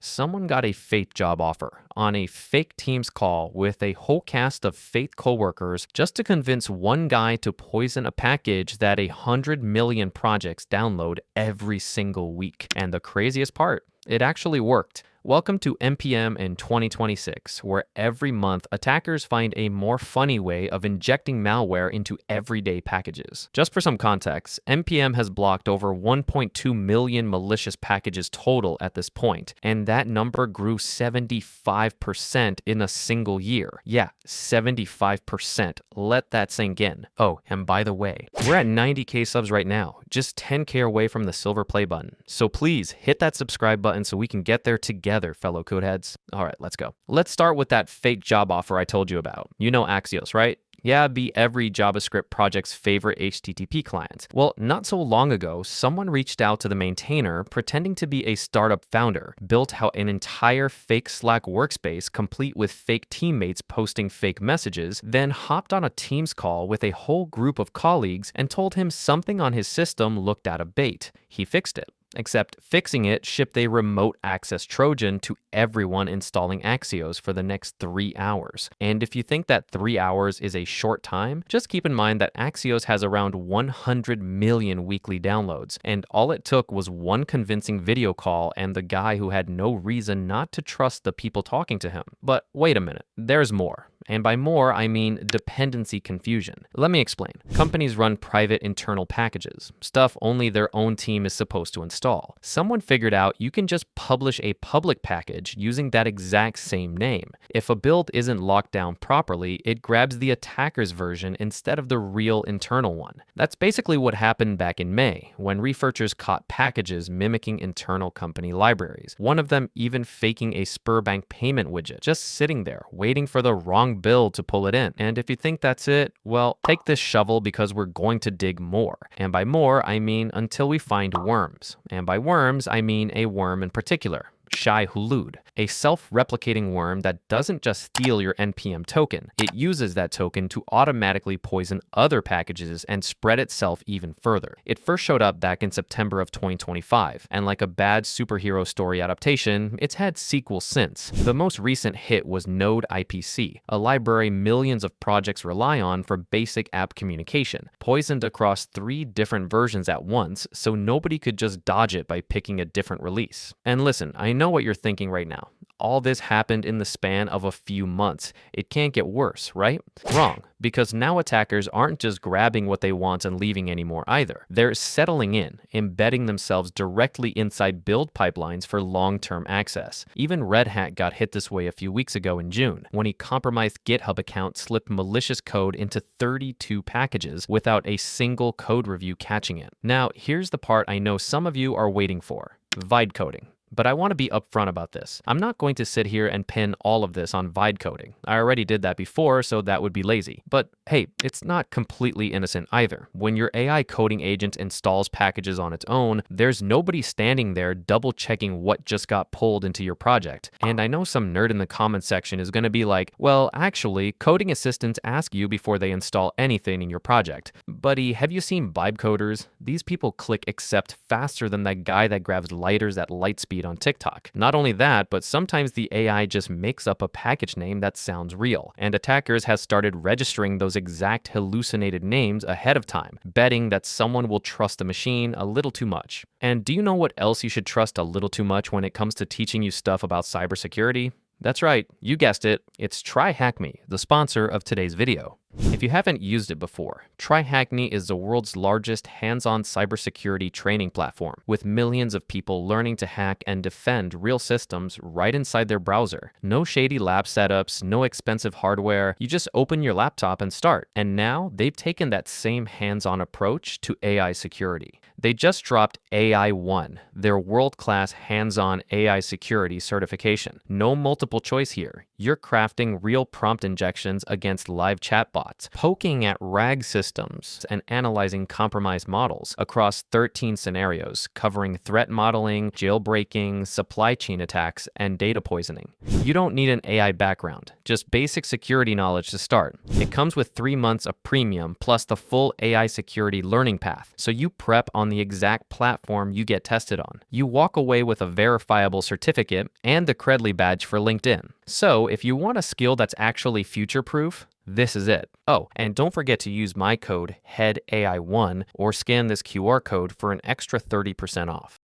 Someone got a fake job offer on a fake Teams call with a whole cast of fake coworkers just to convince one guy to poison a package that 100 million projects download every single week. And the craziest part, it actually worked. Welcome to NPM in 2026, where every month attackers find a more funny way of injecting malware into everyday packages. Just for some context, NPM has blocked over 1.2 million malicious packages total at this point, and that number grew 75% in a single year. Yeah, 75%. Let that sink in. Oh, and by the way, we're at 90k subs right now, just 10k away from the silver play button. So please hit that subscribe button so we can get there together, fellow codeheads. All right, let's go. Let's start with that fake job offer I told you about. You know Axios, right? Yeah, be every JavaScript project's favorite HTTP client. Well, not so long ago, someone reached out to the maintainer pretending to be a startup founder, built out an entire fake Slack workspace complete with fake teammates posting fake messages, then hopped on a Teams call with a whole group of colleagues and told him something on his system looked out of bait. He fixed it. Except fixing it shipped a remote access Trojan to everyone installing Axios for the next 3 hours. And if you think that 3 hours is a short time, just keep in mind that Axios has around 100 million weekly downloads, and all it took was one convincing video call and the guy who had no reason not to trust the people talking to him. But wait a minute, there's more. And by more, I mean dependency confusion. Let me explain. Companies run private internal packages, stuff only their own team is supposed to install. Someone figured out you can just publish a public package using that exact same name. If a build isn't locked down properly, it grabs the attacker's version instead of the real internal one. That's basically what happened back in May, when researchers caught packages mimicking internal company libraries. One of them even faking a Sberbank payment widget, just sitting there, waiting for the wrong build to pull it in. And if you think that's it, well, take this shovel because we're going to dig more. And by more, I mean until we find worms. And by worms, I mean a worm in particular. Shai-Hulud, a self-replicating worm that doesn't just steal your NPM token. It uses that token to automatically poison other packages and spread itself even further. It first showed up back in September of 2025, and like a bad superhero story adaptation, it's had sequels since. The most recent hit was Node IPC, a library millions of projects rely on for basic app communication, poisoned across 3 different versions at once, so nobody could just dodge it by picking a different release. And listen, I know what you're thinking right now. All this happened in the span of a few months. It can't get worse, right? Wrong, because now attackers aren't just grabbing what they want and leaving anymore either. They're settling in, embedding themselves directly inside build pipelines for long-term access. Even Red Hat got hit this way a few weeks ago in June, when a compromised GitHub account slipped malicious code into 32 packages without a single code review catching it. Now, here's the part I know some of you are waiting for: vibe coding. But I want to be upfront about this. I'm not going to sit here and pin all of this on vibe coding. I already did that before, so that would be lazy. But hey, it's not completely innocent either. When your AI coding agent installs packages on its own, there's nobody standing there double checking what just got pulled into your project. And I know some nerd in the comments section is going to be like, well, actually, coding assistants ask you before they install anything in your project. Buddy, have you seen vibe coders? These people click accept faster than that guy that grabs lighters at light speed on TikTok. Not only that, but sometimes the AI just makes up a package name that sounds real, and attackers have started registering those exact hallucinated names ahead of time, betting that someone will trust the machine a little too much. And do you know what else you should trust a little too much when it comes to teaching you stuff about cybersecurity? That's right, you guessed it, it's TryHackMe, the sponsor of today's video. If you haven't used it before, TryHackMe is the world's largest hands-on cybersecurity training platform, with millions of people learning to hack and defend real systems right inside their browser. No shady lab setups, no expensive hardware, you just open your laptop and start. And now, they've taken that same hands-on approach to AI security. They just dropped AI1, their world-class hands-on AI security certification. No multiple choice here. You're crafting real prompt injections against live chatbots, poking at RAG systems, and analyzing compromised models across 13 scenarios, covering threat modeling, jailbreaking, supply chain attacks, and data poisoning. You don't need an AI background, just basic security knowledge to start. It comes with 3 months of premium, plus the full AI security learning path, so you prep on on the exact platform you get tested on. You walk away with a verifiable certificate and the Credly badge for LinkedIn. So if you want a skill that's actually future-proof, this is it. Oh, and don't forget to use my code HEADAI1 or scan this QR code for an extra 30% off.